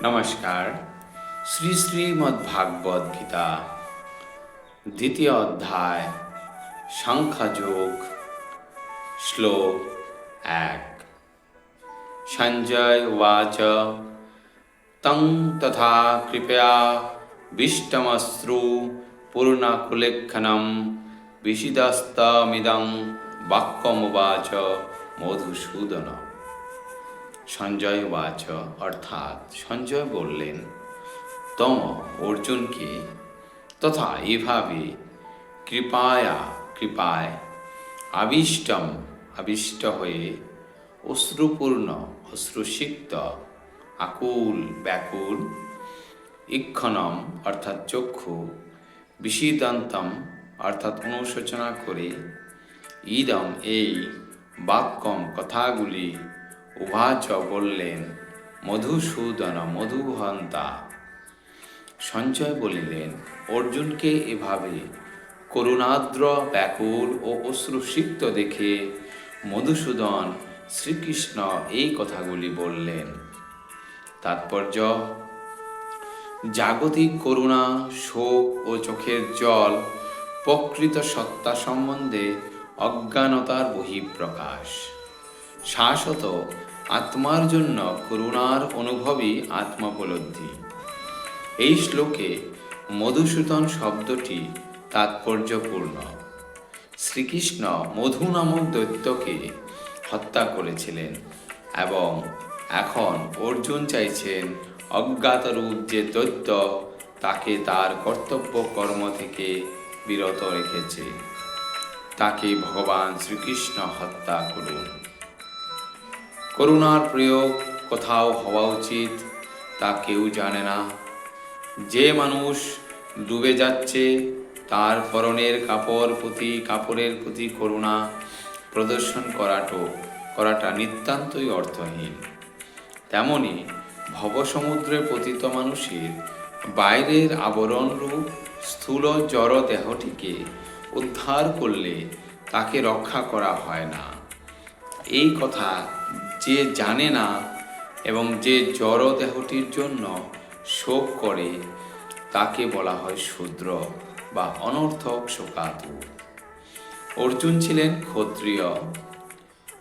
নমস্কার। শ্রী শ্রীমদ্ভাগবত গীতা দ্বিতীয় অধ্যায় সাংখ্যযোগ শ্লোক 1। সঞ্জয় উবাচ তং তথা কৃপয়া বিষ্টমশ্রু পূর্ণকুলেক্ষণম বিশিদস্তমিদং বাক্যমুবাচ মধুসূদন। সঞ্জয় উবাচ অর্থাৎ সঞ্জয় বললেন তম অর্জুনকে তথা এভাবে কৃপায় আবিষ্ট হয়ে অশ্রুপূর্ণ অশ্রুসিক্ত আকুল ব্যাকুল ইক্ষণম অর্থাৎ চক্ষু বিষিদন্তম অর্থাৎ অনুশোচনা করে ইদম এই বাক্যম কথাগুলি উবাচ বললেন মধুসূদন মধুহন্তা। সঞ্জয় বলিলেন অর্জুনকে এভাবে করুণাদ্র ব্যাকুল ও অশ্রুসিক্ত দেখে মধুসূদন শ্রীকৃষ্ণ এই কথাগুলি বললেন। তাৎপর্য: জাগতিক করুণা, শোক ও চোখের জল প্রকৃত সত্তা সম্বন্ধে অজ্ঞানতার বহিঃপ্রকাশ। শাশ্বত আত্মার জন্য করুণার অনুভবই আত্মোপলব্ধি। এই শ্লোকে মধুসূদন শব্দটি তাৎপর্যপূর্ণ। শ্রীকৃষ্ণ মধু নামক দৈত্যকে হত্যা করেছিলেন এবং এখন অর্জুন চাইছেন অজ্ঞাতরূপ যে দৈত্য তাকে তার কর্তব্য কর্ম থেকে বিরত রেখেছে তাকে ভগবান শ্রীকৃষ্ণ হত্যা করুন। করুণার প্রয়োগ কোথাও হওয়া উচিত তা কেউ জানে না। যে মানুষ ডুবে যাচ্ছে তার পরনের কাপড়ের প্রতি করুণা প্রদর্শন করাটা নিতান্তই অর্থহীন। তেমনি ভবসমুদ্রে পতিত মানুষের বাইরের আবরণরূপ স্থূল জড় দেহটিকে উদ্ধার করলে তাকে রক্ষা করা হয় না। এই কথা যে জানে না এবং যে জড় দেহটির জন্য শোক করে তাকে বলা হয় শূদ্র বা অনর্থক শোকাতুর। অর্জুন ছিলেন ক্ষত্রিয়,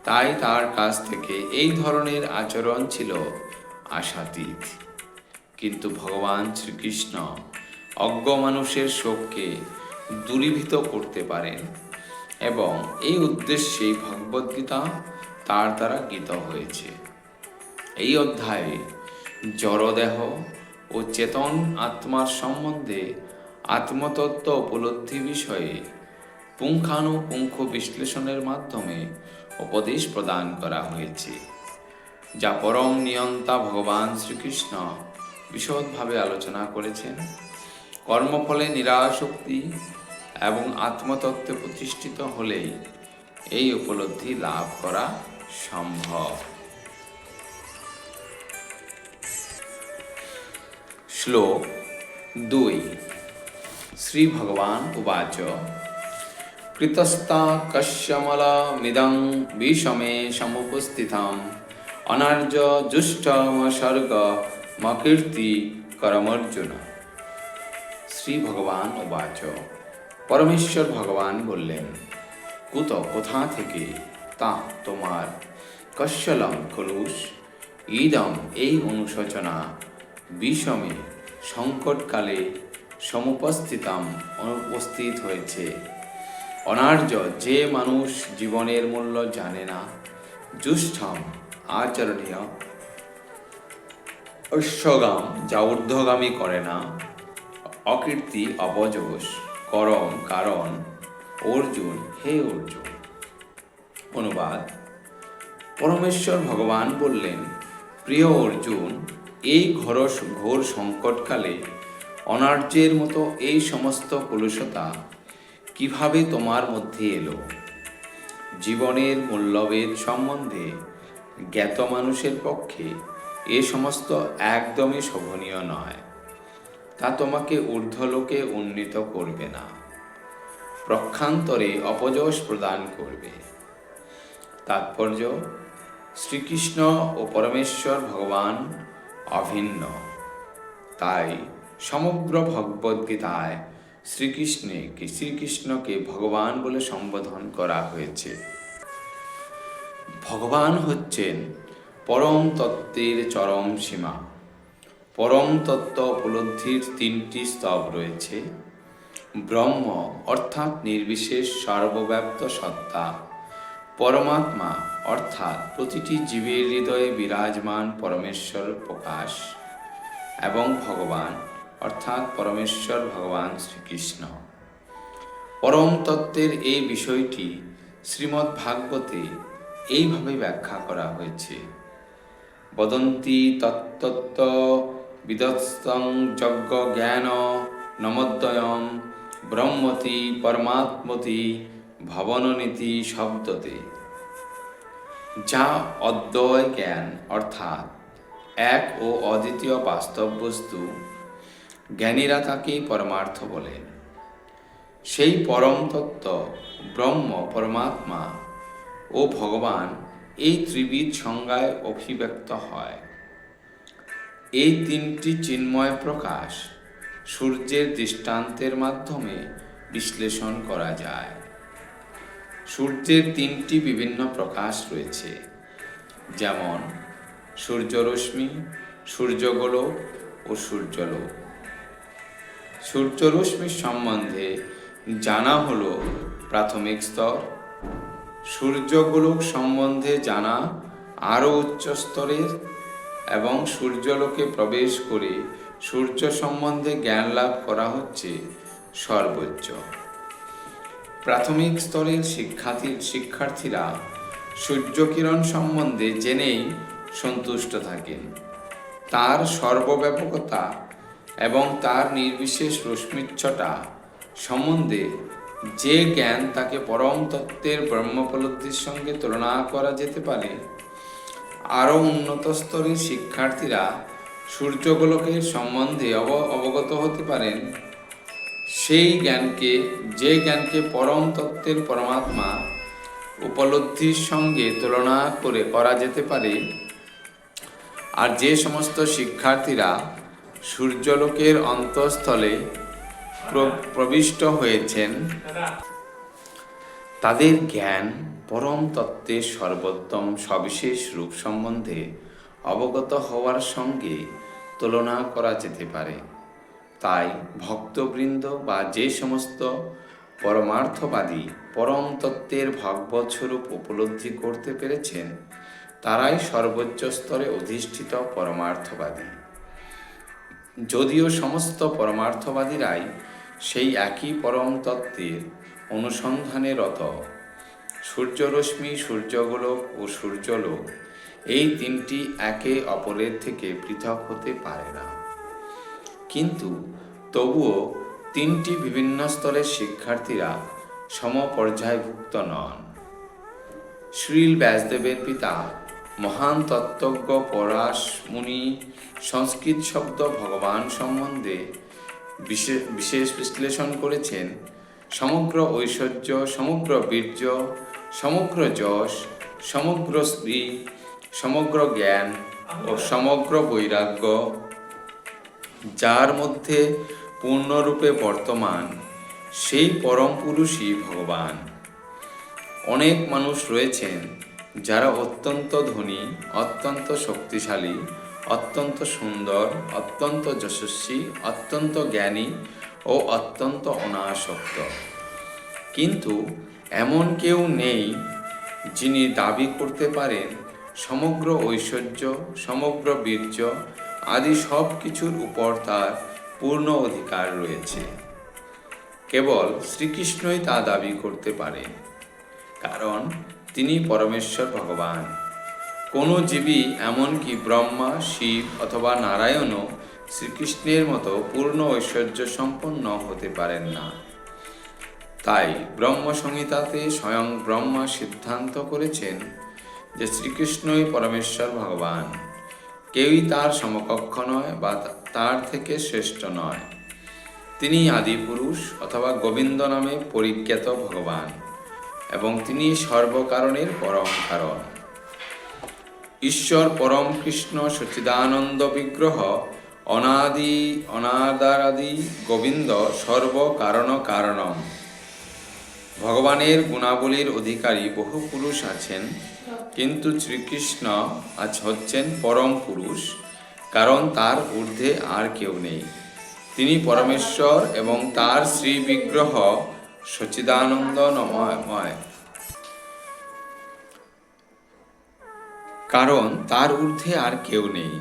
তাই তার কাছ থেকে এই ধরনের আচরণ ছিল আশাতীত। কিন্তু ভগবান শ্রীকৃষ্ণ অজ্ঞ মানুষের শোককে দূরীভূত করতে পারেন এবং এই উদ্দেশ্যেই ভগবদ্গীতা তার দ্বারা গীত হয়েছে। এই অধ্যায়ে জড়দেহ ও চেতন আত্মার সম্বন্ধে আত্মতত্ত্ব উপলব্ধি বিষয়ে পুঙ্খানুপুঙ্খ বিশ্লেষণের মাধ্যমে উপদেশ প্রদান করা হয়েছে, যা পরম নিয়ন্তা ভগবান শ্রীকৃষ্ণ বিশদভাবে আলোচনা করেছেন। কর্মফলে নিরাসক্তি এবং আত্মতত্ত্বে প্রতিষ্ঠিত হলেই এই উপলব্ধি লাভ করা সম্ভব। শ্লোক 2। শ্রী ভগবান উবাচ কৃতস্তা কশ্যমলমিদং বিষমে সমুপস্থিতম অনার্য জুষ্টমসর্গমকীর্তি করমর্জুন। শ্রী ভগবান উবাচ পরমেশ্বর ভগবান বললেন কোথা থেকে তা তোমার কশ্যলম খলুস ইদম এই অনুশোচনা বিষমে সংকটকালে অনুপস্থিত হয়েছে। অনার্য যে মানুষ জীবনের মূল্য জানে না, জুষ্ঠম আচরণীয়, ঐশ্বগাম যা ঊর্ধ্বগামী করে না, অকীর্তি অপযশ, করম কারণ। অর্জুন হে অর্জুন। অনুবাদ: পরমেশ্বর ভগবান বললেন প্রিয় অর্জুন, এই ঘোর সংকটকালে অনার্যের মতো এই সমস্ত কলুষতা কিভাবে তোমার মধ্যে এলো? জীবনের মূল্যভেদ সম্বন্ধে জ্ঞাত মানুষের পক্ষে এ সমস্ত একদমই শোভনীয় নয়। তা তোমাকে ঊর্ধ্বলোকে উন্নীত করবে না, প্রক্ষান্তরে অপযশ প্রদান করবে। তাৎপর্য: শ্রীকৃষ্ণ ও পরমেশ্বর ভগবান অভিন্ন। তাই সমগ্র ভগবদ্গীতায় শ্রীকৃষ্ণকে ভগবান বলে সম্বোধন করা হয়েছে। ভগবান হচ্ছেন পরম তত্ত্বের চরম সীমা। পরম তত্ত্ব উপলব্ধির তিনটি স্তর রয়েছে। ব্রহ্ম অর্থাৎ নির্বিশেষ সর্বব্যাপ্ত সত্তা, পরমাত্মা অর্থাৎ প্রতিটি জীবের হৃদয়ে বিরাজমান পরমেশ্বর প্রকাশ, এবং ভগবান অর্থাৎ পরমেশ্বর ভগবান শ্রীকৃষ্ণ। পরম তত্ত্বের এই বিষয়টি শ্রীমদ্ ভাগবতে এইভাবে ব্যাখ্যা করা হয়েছে। বদন্তি তত্ত্বত্ব বিদস্তং যজ্ঞ জ্ঞান নমোদ্বয়ম ব্রহ্মতি পরমাত্মতি ভবননীতি শব্দতে, যা অদ্বয় জ্ঞান অর্থাৎ এক ও অদ্বিতীয় বাস্তব বস্তু, জ্ঞানীরা তাকেই পরমার্থ বলেন। সেই পরম তত্ত্ব ব্রহ্ম, পরমাত্মা ও ভগবান এই ত্রিবিধ সংজ্ঞায় অভিব্যক্ত হয়। এই তিনটি চিন্ময় প্রকাশ সূর্যের দৃষ্টান্তের মাধ্যমে বিশ্লেষণ করা যায়। সূর্যের তিনটি বিভিন্ন প্রকাশ রয়েছে, যেমন সূর্যরশ্মি, সূর্যগোলক ও সূর্যলোক। সূর্যরশ্মির সম্বন্ধে জানা হল প্রাথমিক স্তর, সূর্যগোলক সম্বন্ধে জানা আরও উচ্চ স্তরের, এবং সূর্যলোকে প্রবেশ করে সূর্য সম্বন্ধে জ্ঞান লাভ করা হচ্ছে সর্বোচ্চ। প্রাথমিক স্তরের শিক্ষার্থীরা সূর্যকিরণ সম্বন্ধে জেনেই সন্তুষ্ট থাকেন। তার সর্বব্যাপকতা এবং তার নির্বিশেষ রশ্মিচ্ছটা সম্বন্ধে যে জ্ঞান তাকে পরম তত্ত্বের ব্রহ্মোপলব্ধির সঙ্গে তুলনা করা যেতে পারে। আরও উন্নত স্তরের শিক্ষার্থীরা সূর্যগোলকের সম্বন্ধে অবগত হতে পারেন। যে জ্ঞানকে পরম তত্ত্বের পরমাত্মা উপলব্ধির সঙ্গে তুলনা করা যেতে পারে। আর যে সমস্ত শিক্ষার্থীরা সূর্যলোকের অন্তঃস্থলে প্রবিষ্ট হয়েছেন, তাদের জ্ঞান পরম তত্ত্বের সর্বোত্তম সবিশেষ রূপ সম্বন্ধে অবগত হওয়ার সঙ্গে তুলনা করা যেতে পারে। তাই ভক্তবৃন্দ বা যে সমস্ত পরমার্থবাদী পরম তত্ত্বের ভগবৎ স্বরূপ উপলব্ধি করতে পেরেছেন, তারাই সর্বোচ্চ স্তরে অধিষ্ঠিত পরমার্থবাদী। যদিও সমস্ত পরমার্থবাদীরাই সেই একই পরম তত্ত্বের অনুসন্ধানে রত, সূর্যরশ্মি, সূর্যগোলক ও সূর্যলোক এই তিনটি একে অপরের থেকে পৃথক হতে পারে না। কিন্তু তবুও তিনটি বিভিন্ন স্তরের শিক্ষার্থীরা সমপর্যায়ভুক্ত নন। শ্রীল ব্যাসদেবের পিতা মহান তত্ত্বজ্ঞ পরাশ মুনি সংস্কৃত শব্দ ভগবান সম্বন্ধে বিশেষ বিশ্লেষণ করেছেন। সমগ্র ঐশ্বর্য, সমগ্র বীর্য, সমগ্র যশ, সমগ্র শ্রী, সমগ্র জ্ঞান ও সমগ্র বৈরাগ্য যার মধ্যে পূর্ণরূপে বর্তমান, সেই পরম পুরুষই ভগবান। অনেক মানুষ রয়েছেন যারা অত্যন্ত ধনী, অত্যন্ত শক্তিশালী, অত্যন্ত সুন্দর, অত্যন্ত যশস্বী, অত্যন্ত জ্ঞানী ও অত্যন্ত অনাসক্ত। কিন্তু এমন কেউ নেই যিনি দাবি করতে পারেন সমগ্র ঐশ্বর্য, সমগ্র বীর্য আদি সব কিছুর উপর তার পূর্ণ অধিকার রয়েছে। কেবল শ্রীকৃষ্ণই তা দাবি করতে পারেন, কারণ তিনি পরমেশ্বর ভগবান। কোনো জীবী, এমনকি ব্রহ্মা, শিব অথবা নারায়ণও শ্রীকৃষ্ণের মতো পূর্ণ ঐশ্বর্য সম্পন্ন হতে পারেন না। তাই ব্রহ্মসংহিতাতে স্বয়ং ব্রহ্মা সিদ্ধান্ত করেছেন যে শ্রীকৃষ্ণই পরমেশ্বর ভগবান। কেউই তার সমকক্ষ নয় বা তার থেকে শ্রেষ্ঠ নয়। তিনি আদিপুরুষ অথবা গোবিন্দ নামে পরিজ্ঞাত ভগবান, এবং তিনি সর্বকারণের পরম কারণ। ঈশ্বর পরম কৃষ্ণ সচ্চিদানন্দ বিগ্রহ অনাদি অনাদারাদি গোবিন্দ সর্ব কারণ কারণম। ভগবানের গুণাবলীর অধিকারী বহু পুরুষ আছেন, কিন্তু শ্রীকৃষ্ণ আজ হচ্ছেন পরম পুরুষ, কারণ তার ঊর্ধ্বে আর কেউ নেই। তিনি পরমেশ্বর এবং তার শ্রী বিগ্রহ সচ্চিদানন্দময়, কারণ তার ঊর্ধ্বে আর কেউ নেই।